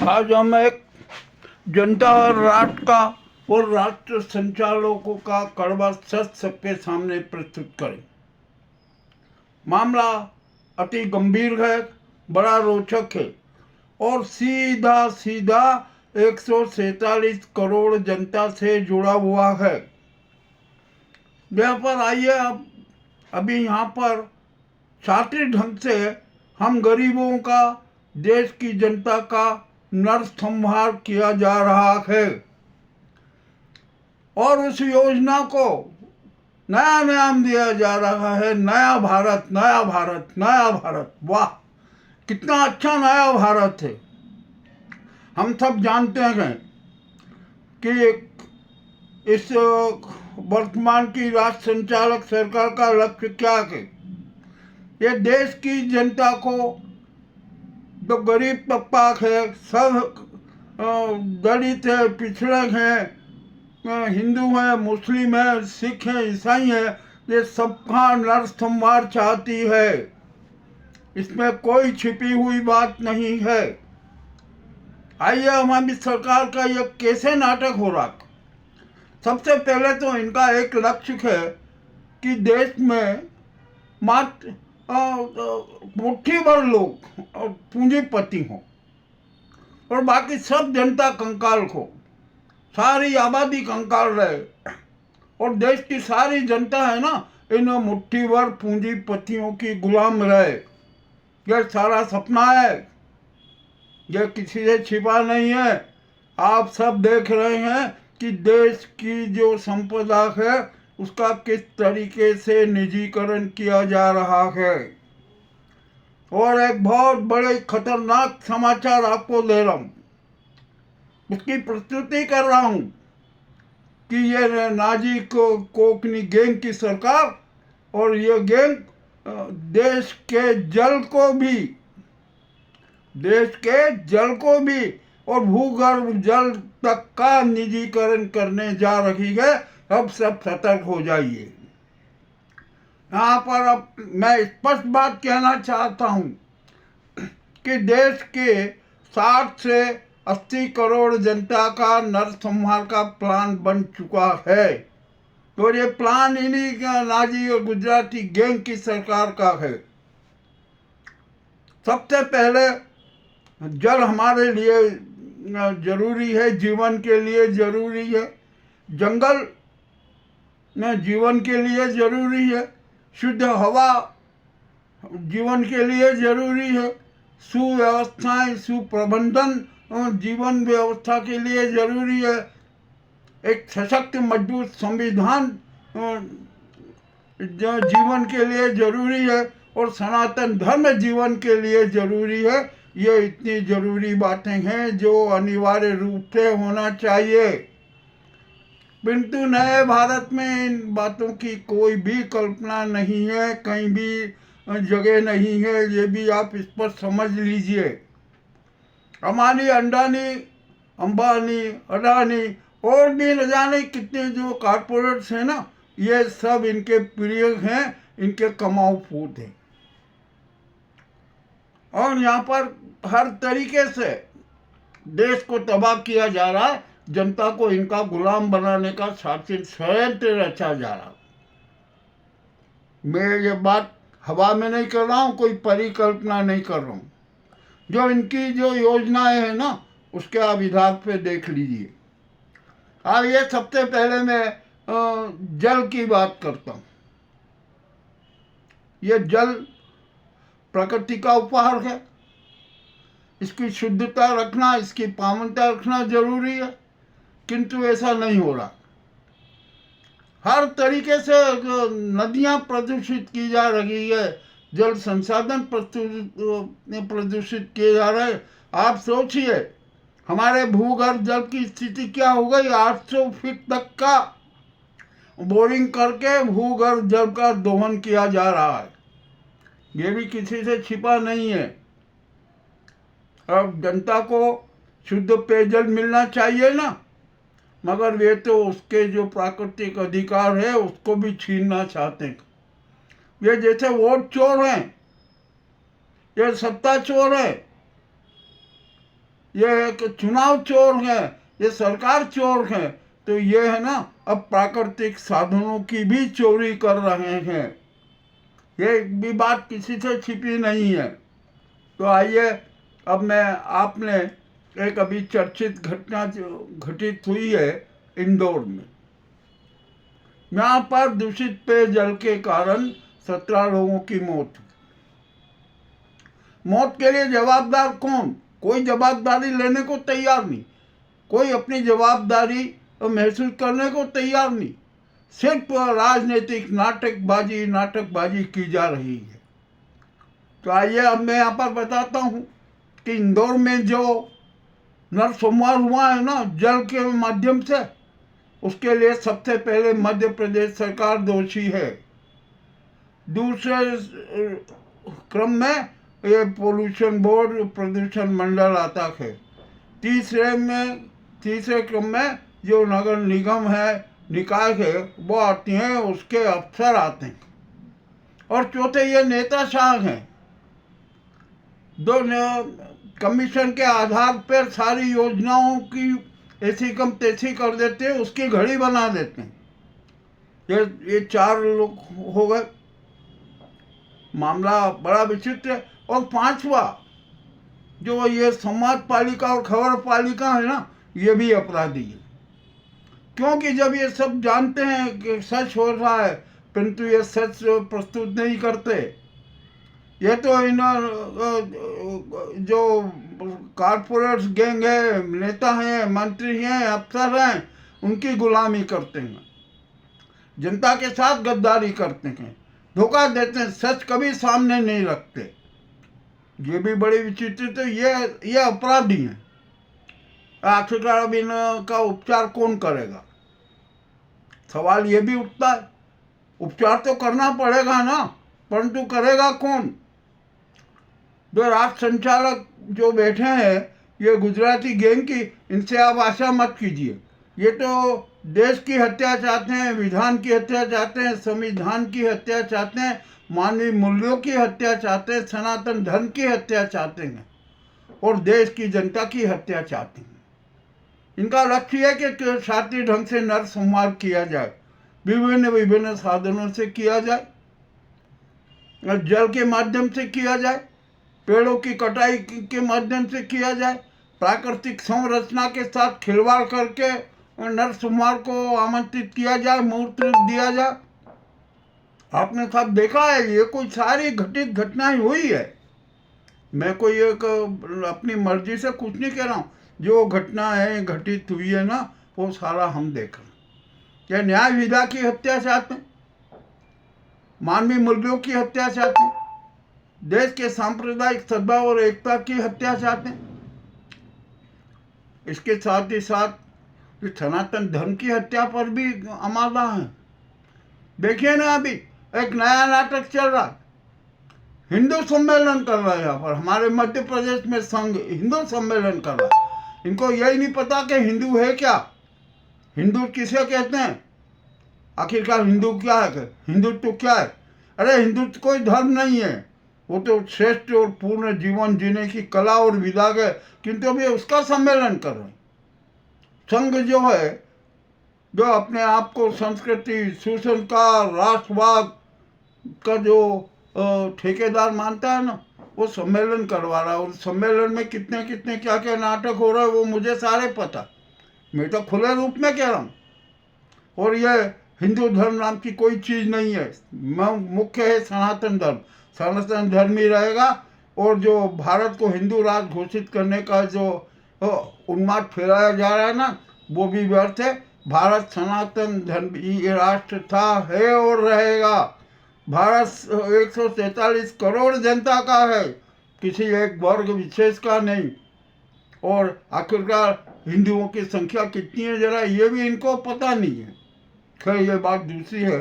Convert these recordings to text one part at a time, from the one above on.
आज हम एक जनता और राष्ट्र संचालकों का कड़वा सच सबके सामने प्रस्तुत करें। मामला अति गंभीर है, बड़ा रोचक है और सीधा सीधा 147 करोड़ जनता से जुड़ा हुआ है। यहाँ पर आइए अभी यहाँ पर शातिर ढंग से हम गरीबों का, देश की जनता का नरसंहार किया जा रहा है और उस योजना को नया नाम दिया जा रहा है, नया भारत, नया भारत, नया भारत। वाह, कितना अच्छा नया भारत है। हम सब जानते हैं कि इस वर्तमान की राष्ट्र संचालक सरकार का लक्ष्य क्या है। ये देश की जनता को, जो गरीब तबका है, सब दलित है, पिछड़े हैं, हिंदू है, मुस्लिम है, सिख है, ईसाई है, ये सबका नरसंहार चाहती है। इसमें कोई छिपी हुई बात नहीं है। आइए हमारी सरकार का ये कैसे नाटक हो रहा। सबसे पहले तो इनका एक लक्ष्य है कि देश में मात्र मुट्ठी भर लोग पूंजीपति हों और बाकी सब जनता कंकाल हो, सारी आबादी कंकाल रहे और देश की सारी जनता है ना, इन मुट्ठी भर पूंजीपतियों की गुलाम रहे। यह सारा सपना है, यह किसी से छिपा नहीं है। आप सब देख रहे हैं कि देश की जो संपदा है उसका किस तरीके से निजीकरण किया जा रहा है। और एक बहुत बड़े खतरनाक समाचार आपको दे रहा हूँ, उसकी प्रस्तुति कर रहा हूँ कि ये नाजी कोकनी गैंग की सरकार और ये गैंग देश के जल को भी और भूगर्भ जल तक का निजीकरण करने जा रही है। अब सब सतर्क हो जाइए। यहाँ पर अब मैं स्पष्ट बात कहना चाहता हूँ कि देश के 60 से 80 करोड़ जनता का नरसंहार का प्लान बन चुका है। तो ये प्लान इन्हीं का नाजी और गुजराती गैंग की सरकार का है। सबसे पहले जल हमारे लिए जरूरी है, जीवन के लिए जरूरी है। जंगल जीवन के लिए जरूरी है। शुद्ध हवा जीवन के लिए जरूरी है। सुव्यवस्थाएं, सुप्रबंधन जीवन व्यवस्था के लिए जरूरी है। एक सशक्त मजबूत संविधान जीवन के लिए जरूरी है और सनातन धर्म जीवन के लिए जरूरी है। ये इतनी जरूरी बातें हैं जो अनिवार्य रूप से होना चाहिए। किंतु नए भारत में इन बातों की कोई भी कल्पना नहीं है, कहीं भी जगह नहीं है। ये भी आप इस पर समझ लीजिए। अमानी, अंबानी, अडानी और भी न जाने कितने जो कारपोरेट्स हैं ना, ये सब इनके प्रिय हैं, इनके कमाऊ फूट हैं। और यहाँ पर हर तरीके से देश को तबाह किया जा रहा है। जनता को इनका गुलाम बनाने का षड्यंत्र रचा जा रहा। मैं ये बात हवा में नहीं कर रहा हूँ, कोई परिकल्पना नहीं कर रहा हूँ। जो इनकी जो योजनाएं हैं ना, उसके आप आधार पे देख लीजिए। अब ये सबसे पहले मैं जल की बात करता हूँ। ये जल प्रकृति का उपहार है। इसकी शुद्धता रखना, इसकी पावनता रखना जरूरी है, किंतु ऐसा नहीं हो रहा। हर तरीके से नदियां प्रदूषित की जा रही है, जल संसाधन प्रदूषित किए जा रहे हैं। आप सोचिए, हमारे भूगर्भ जल की स्थिति क्या हो गई। 800 फीट तक का बोरिंग करके भूगर्भ जल का दोहन किया जा रहा है। ये भी किसी से छिपा नहीं है। अब जनता को शुद्ध पेयजल मिलना चाहिए ना, मगर वे तो उसके जो प्राकृतिक अधिकार है उसको भी छीनना चाहते हैं। ये जैसे वोट चोर हैं, ये सत्ता चोर है। ये एक चुनाव चोर है, ये सरकार चोर है, तो ये है ना अब प्राकृतिक साधनों की भी चोरी कर रहे हैं। ये एक भी बात किसी से छिपी नहीं है। तो आइए अब मैं आपने एक अभी चर्चित घटना जो घटित हुई है इंदौर में, यहाँ पर दूषित पेयजल के कारण 17 लोगों की मौत हुई। मौत के लिए जवाबदार कौन? कोई जवाबदारी लेने को तैयार नहीं, कोई अपनी जवाबदारी महसूस करने को तैयार नहीं। सिर्फ राजनीतिक नाटकबाजी की जा रही है। तो आइए अब मैं यहाँ पर बताता हूँ कि इंदौर में जो नरसंहार हुआ है ना जल के माध्यम से, उसके लिए सबसे पहले मध्य प्रदेश सरकार दोषी है। दूसरे क्रम में ये पोल्यूशन बोर्ड, प्रदूषण मंडल आता है। तीसरे क्रम में जो नगर निगम है, निकाय है, वो आती हैं, उसके अफसर आते हैं। और चौथे ये नेता शाह हैं, दो कमीशन के आधार पर सारी योजनाओं की ऐसी कम तैसी कर देते हैं, उसकी घड़ी बना देते हैं। ये 4 लोग हो गए। मामला बड़ा विचित्र है। और 5वां जो ये समाज पालिका और खबर पालिका है ना, ये भी अपराधी है। क्योंकि जब ये सब जानते हैं कि सच हो रहा है, परंतु ये सच प्रस्तुत नहीं करते। ये तो इन जो कारपोरेट्स गैंग है, नेता हैं, मंत्री हैं, अफसर हैं, उनकी गुलामी करते हैं, जनता के साथ गद्दारी करते हैं, धोखा देते हैं, सच कभी सामने नहीं रखते। ये भी बड़ी विचित्र। तो ये अपराधी हैं। आखिरकार अब इनका उपचार कौन करेगा? सवाल ये भी उठता है। उपचार तो करना पड़ेगा ना, परंतु करेगा कौन? जो राज संचालक जो बैठे हैं, ये गुजराती गैंग की, इनसे आप आशा मत कीजिए। ये तो देश की हत्या चाहते हैं, विधान की हत्या चाहते हैं, संविधान की हत्या चाहते हैं, मानवीय मूल्यों की हत्या चाहते हैं, सनातन धर्म की हत्या चाहते हैं और देश की जनता की हत्या चाहते हैं। इनका लक्ष्य है कि शातिर ढंग से नरसंहार किया जाए, विभिन्न साधनों से किया जाए, जल के माध्यम से किया जाए, पेड़ों की कटाई के माध्यम से किया जाए, प्राकृतिक संरचना के साथ खिलवाड़ करके नरसंहार को आमंत्रित किया जाए, मुहूर्त दिया जाए। आपने सब देखा है, ये कोई सारी घटित घटनाएं हुई है। मैं कोई एक अपनी मर्जी से कुछ नहीं कह रहा हूँ। जो घटना है घटित हुई है ना, वो सारा हम देख रहे हैं। क्या न्याय विधा की हत्या चाहते हैं, मानवीय मूल्यों की हत्या चाहते हैं, देश के सांप्रदायिक सद्भाव और एकता की हत्या चाहते हैं। इसके साथ ही साथ सनातन धर्म की हत्या पर भी आमादा है। देखिए ना, अभी एक नया नाटक चल रहा है, हिंदू सम्मेलन कर रहा है। यहाँ पर हमारे मध्य प्रदेश में संघ हिंदू सम्मेलन कर रहा है। इनको यही नहीं पता कि हिंदू है क्या, हिंदू किसे कहते हैं, आखिरकार हिंदू क्या है, हिंदुत्व क्या है। अरे हिंदुत्व कोई धर्म नहीं है, वो तो श्रेष्ठ और पूर्ण जीवन जीने की कला और विधा है। किंतु अभी उसका सम्मेलन कर रहे हैं। संघ जो है, जो अपने आप को संस्कृति, सुसंस्कार, राष्ट्रवाद का जो ठेकेदार मानता है ना, वो सम्मेलन करवा रहा है। और सम्मेलन में कितने कितने क्या क्या नाटक हो रहा है वो मुझे सारे पता। मैं तो खुले रूप में कह रहा हूँ। और ये हिंदू धर्म नाम की कोई चीज़ नहीं है। मुख्य है सनातन धर्म। सनातन धर्म ही रहेगा। और जो भारत को हिंदू राष्ट्र घोषित करने का जो उन्माद फैलाया जा रहा है ना, वो भी व्यर्थ है। भारत सनातन धर्म ही राष्ट्र था, है और रहेगा। भारत 143 करोड़ जनता का है, किसी एक वर्ग विशेष का नहीं। और आखिरकार हिंदुओं की संख्या कितनी है जरा ये भी इनको पता नहीं है। खैर ये बात दूसरी है।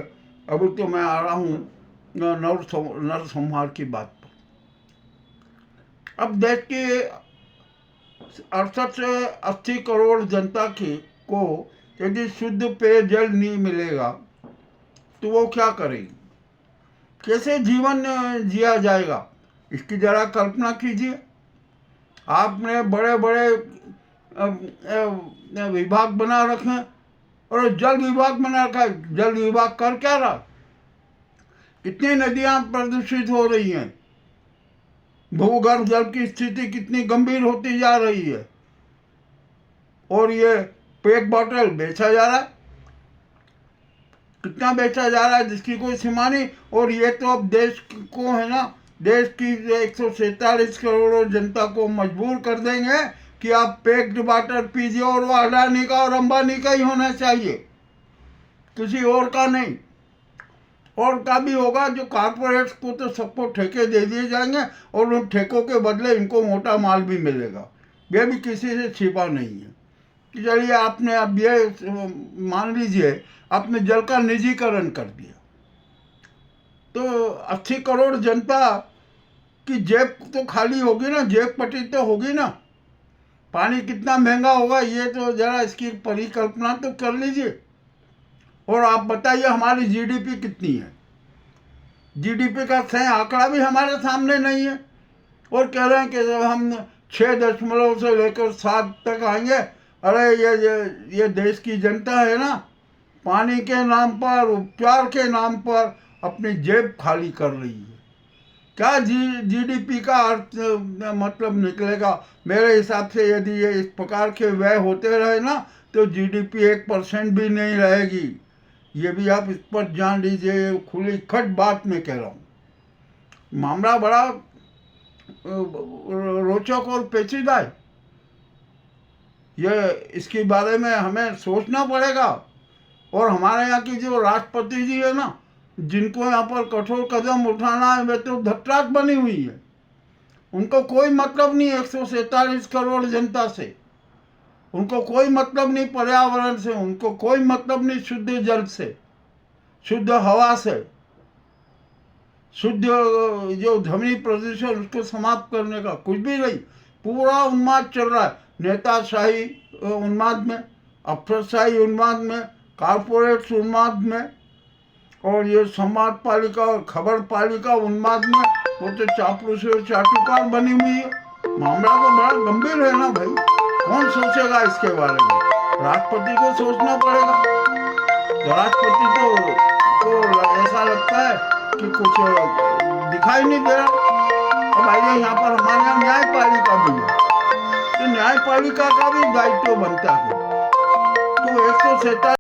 अभी तो मैं आ रहा हूँ नरसंहार की बात पर। अब देश की 68 से 80 करोड़ जनता को यदि शुद्ध पेयजल नहीं मिलेगा तो वो क्या करेगी, कैसे जीवन जिया जाएगा, इसकी जरा कल्पना कीजिए। आपने बड़े बड़े विभाग बना रखे हैं, और जल विभाग बना रखा है। जल विभाग कर क्या रहा? कितनी नदियां प्रदूषित हो रही हैं, भूगर्भ जल की स्थिति कितनी गंभीर होती जा रही है, और ये पेट बॉटल बेचा जा रहा है। कितना बेचा जा रहा है जिसकी कोई सीमा नहीं। और ये तो अब देश को है ना, देश की 147 करोड़ जनता को मजबूर कर देंगे कि आप पैक्ड वाटर पीजिए, और वो अडानी का और अंबानी का ही होना चाहिए, किसी और का नहीं। और का भी होगा, जो कारपोरेट्स को तो सबको ठेके दे दिए जाएंगे, और उन ठेकों के बदले इनको मोटा माल भी मिलेगा। ये भी किसी से छिपा नहीं है। चलिए, आपने अब ये मान लीजिए आपने जल का निजीकरण कर दिया, तो 80 करोड़ जनता की जेब तो खाली होगी ना, जेब पटी तो होगी ना। पानी कितना महंगा होगा ये तो जरा इसकी परिकल्पना तो कर लीजिए। और आप बताइए हमारी जीडीपी कितनी है? जीडीपी का सही आंकड़ा भी हमारे सामने नहीं है, और कह रहे हैं कि जब हम 6 से लेकर 7 तक आएंगे। अरे ये देश की जनता है ना, पानी के नाम पर, उपचार के नाम पर अपनी जेब खाली कर रही है। क्या जीडीपी का अर्थ मतलब निकलेगा? मेरे हिसाब से यदि ये इस प्रकार के व्यय होते रहे ना, तो जीडीपी 1% भी नहीं रहेगी। ये भी आप इस पर जान लीजिए, खुली खट बात में कह रहा हूँ। मामला बड़ा रोचक और पेचीदा है। ये इसके बारे में हमें सोचना पड़ेगा। और हमारे यहाँ की जो राष्ट्रपति जी है ना, जिनको यहाँ पर कठोर कदम उठाना है, वे तो धतराक बनी हुई है। उनको कोई मतलब नहीं 147 करोड़ जनता से, उनको कोई मतलब नहीं पर्यावरण से, उनको कोई मतलब नहीं शुद्ध जल से, शुद्ध हवा से, शुद्ध जो ध्वनि प्रदूषण उसको समाप्त करने का कुछ भी नहीं। पूरा उन्माद चल रहा है, नेताशाही उन्माद में, अफसरशाही उन्माद में, कारपोरेट उन्माद में, और ये समाज पालिका और खबर पालिका उन्माद में। वो तो चापलूसी और चाटुकार बनी हुई है। मामला तो बड़ा गंभीर है ना भाई। कौन सोचेगा इसके बारे में? राष्ट्रपति को सोचना पड़ेगा। तो राष्ट्रपति को ऐसा लगता है कि कुछ दिखाई नहीं दे रहा। अब आइए, यहाँ पर हमारे यहाँ न्यायपालिका भी है, तो न्यायपालिका का भी दायित्व बनता है। तो 147